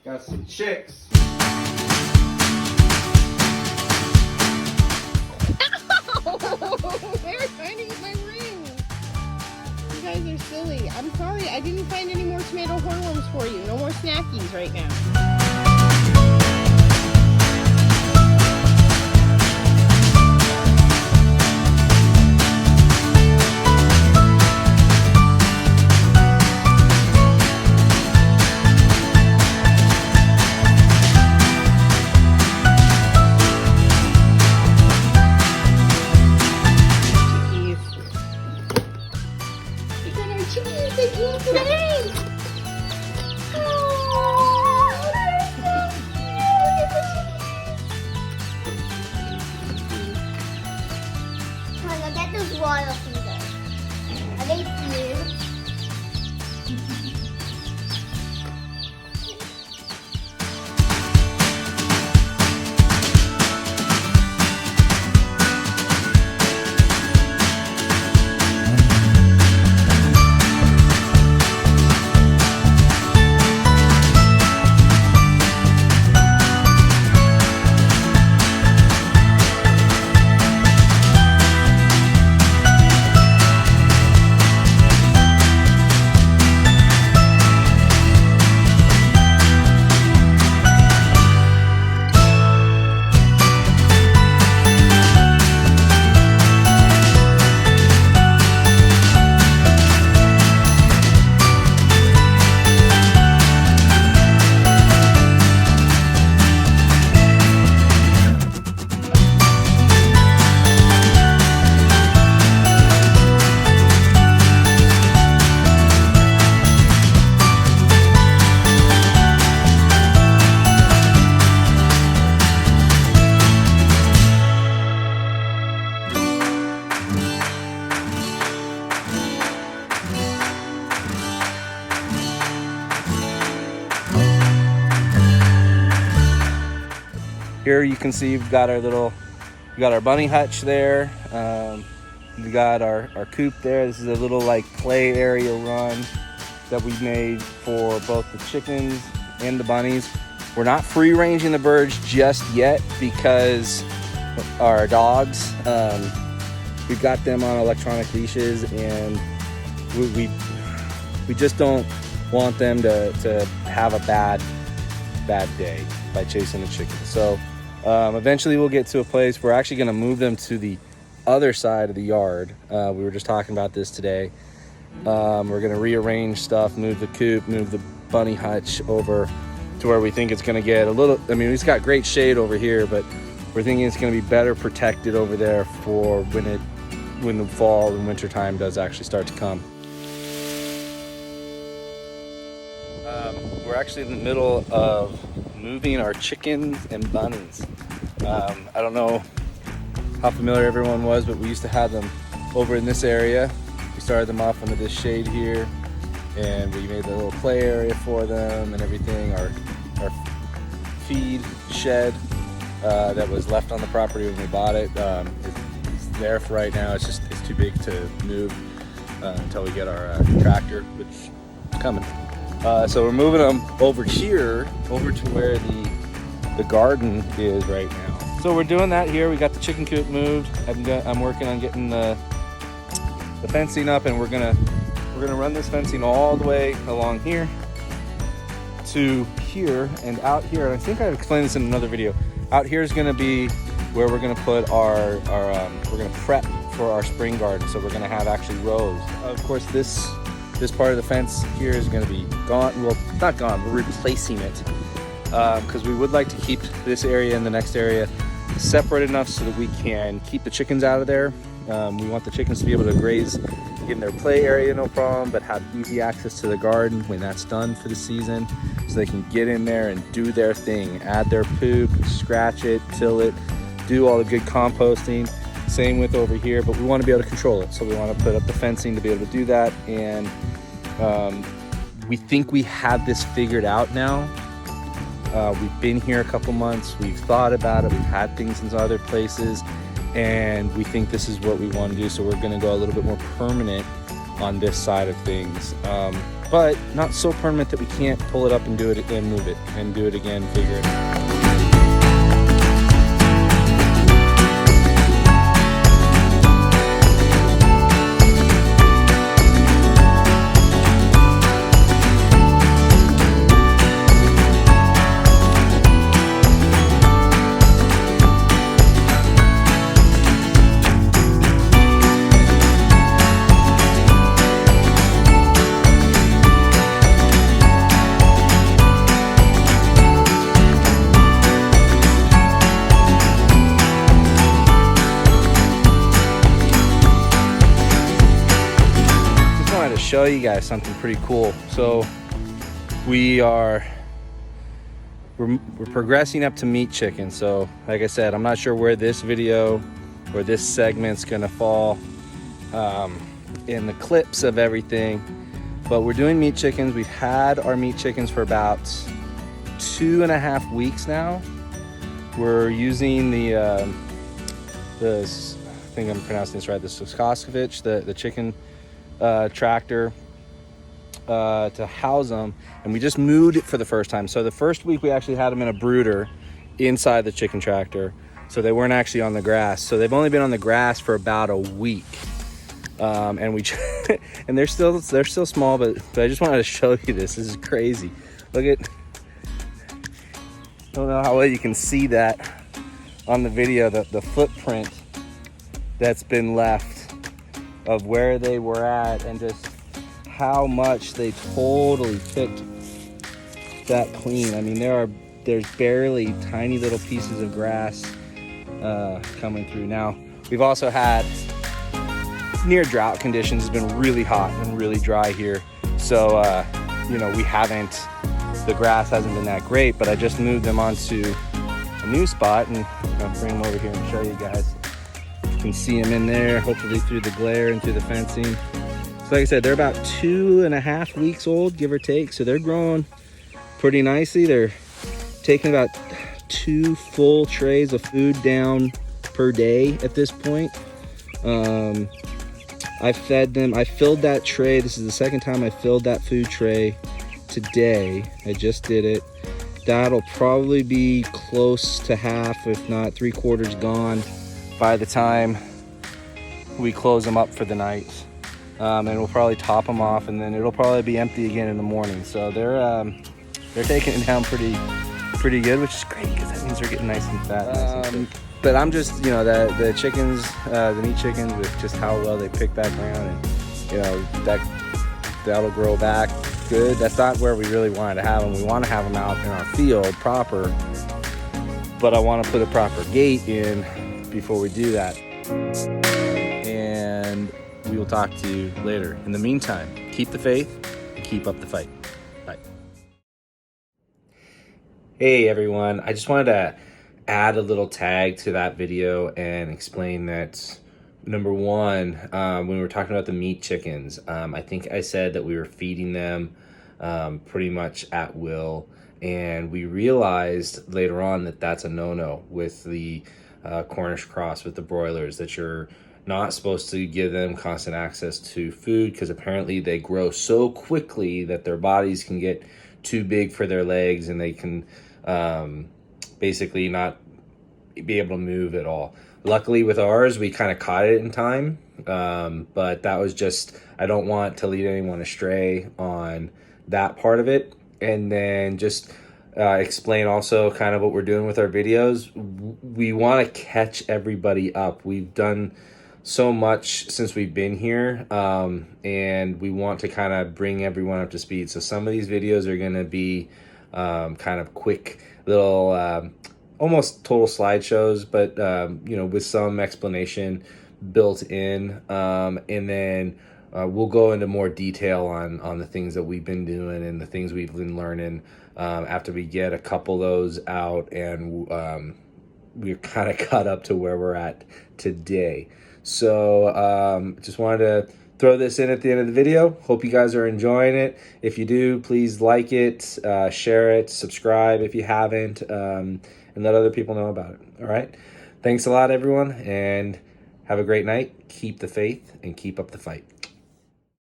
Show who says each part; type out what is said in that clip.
Speaker 1: Got some chicks.
Speaker 2: They're trying to eat my ring. You guys are silly. I'm sorry. I didn't find any more tomato hornworms for you. No more snackies right now. Chickies, they eat today.
Speaker 3: Look at those royal fingers. Are they cute?
Speaker 1: Here you can see we've got our bunny hutch there. We got our coop there. This is a little like play area run that we made for both the chickens and the bunnies. We're not free ranging the birds just yet because our dogs, we've got them on electronic leashes, and we just don't want them to have a bad day by chasing the chickens. So eventually we'll get to a place we're actually going to move them to the other side of the yard. We were just talking about this today. We're going to rearrange stuff, move the coop, move the bunny hutch over to where we think it's going to get a little, I mean, it's got great shade over here, but we're thinking it's going to be better protected over there for when the fall and winter time does actually start to come. We're actually in the middle of moving our chickens and bunnies. I don't know how familiar everyone was, but we used to have them over in this area. We started them off under this shade here, and we made a little play area for them and everything. Our feed shed that was left on the property when we bought it is there for right now. It's too big to move until we get our tractor, which is coming. So we're moving them over here, over to where the garden is right now. So we're doing that here. We got the chicken coop moved. I'm working on getting the fencing up, and we're gonna run this fencing all the way along here to here and out here. And I think I explained this in another video. Out here is gonna be where we're gonna put our we're gonna prep for our spring garden. So we're gonna have actually rows. Of course, this part of the fence here is going to be gone. Well, not gone, we're replacing it because we would like to keep this area and the next area separate enough so that we can keep the chickens out of there. We want the chickens to be able to graze in their play area, no problem, but have easy access to the garden when that's done for the season, so they can get in there and do their thing, add their poop, scratch it, till it, do all the good composting. Same with over here, but we want to be able to control it. So we want to put up the fencing to be able to do that. And we think we have this figured out now. We've been here a couple months. We've thought about it. We've had things in other places, and we think this is what we want to do. So we're going to go a little bit more permanent on this side of things, but not so permanent that we can't pull it up and do it and move it and do it again, figure it out. Show you guys something pretty cool. So we're progressing up to meat chicken. So like I said, I'm not sure where this video or this segment's gonna fall in the clips of everything, but we're doing meat chickens. We've had our meat chickens for about 2.5 weeks now. We're using the I think I'm pronouncing this right, the Skoskevich, the chicken tractor to house them, and we just moved it for the first time. So the first week we actually had them in a brooder inside the chicken tractor, so they weren't actually on the grass. So they've only been on the grass for about a week, and we and they're still small, but I just wanted to show you this. This is crazy. Look at, I don't know how well you can see that on the video, the footprint that's been left of where they were at, and just how much they totally picked that clean. I mean, there's barely tiny little pieces of grass coming through. Now, we've also had near drought conditions. It's been really hot and really dry here. So, the grass hasn't been that great, but I just moved them onto a new spot, and I'll bring them over here and show you guys. You can see them in there, hopefully through the glare and through the fencing. So like I said, they're about 2.5 weeks old, give or take. So they're growing pretty nicely. They're taking about 2 full trays of food down per day at this point. I fed them, I filled that tray. This is the second time I filled that food tray today. I just did it. That'll probably be close to half, if not 3/4 gone by the time we close them up for the night. And we'll probably top them off, and then it'll probably be empty again in the morning. So they're taking it down pretty good, which is great because that means they're getting nice and fat. But I'm just, the chickens, the meat chickens, with just how well they pick back around, and that'll grow back good. That's not where we really wanted to have them. We want to have them out in our field proper, but I want to put a proper gate in before we do that. And we will talk to you later. In the meantime, keep the faith and keep up the fight. Bye. Hey everyone, I just wanted to add a little tag to that video and explain that, number one, when we were talking about the meat chickens, I think I said that we were feeding them pretty much at will, and we realized later on that that's a no-no with the Cornish cross, with the broilers, that you're not supposed to give them constant access to food, because apparently they grow so quickly that their bodies can get too big for their legs, and they can basically not be able to move at all. Luckily with ours, we kind of caught it in time, but that was just, I don't want to lead anyone astray on that part of it. And then just explain also kind of what we're doing with our videos. We want to catch everybody up. We've done so much since we've been here, and we want to kind of bring everyone up to speed. So some of these videos are going to be kind of quick little almost total slideshows, but with some explanation built in, and then we'll go into more detail on the things that we've been doing and the things we've been learning after we get a couple of those out, and we're kind of caught up to where we're at today. So just wanted to throw this in at the end of the video. Hope you guys are enjoying it. If you do, please like it, share it, subscribe if you haven't, and let other people know about it. All right. Thanks a lot, everyone, and have a great night. Keep the faith and keep up the fight.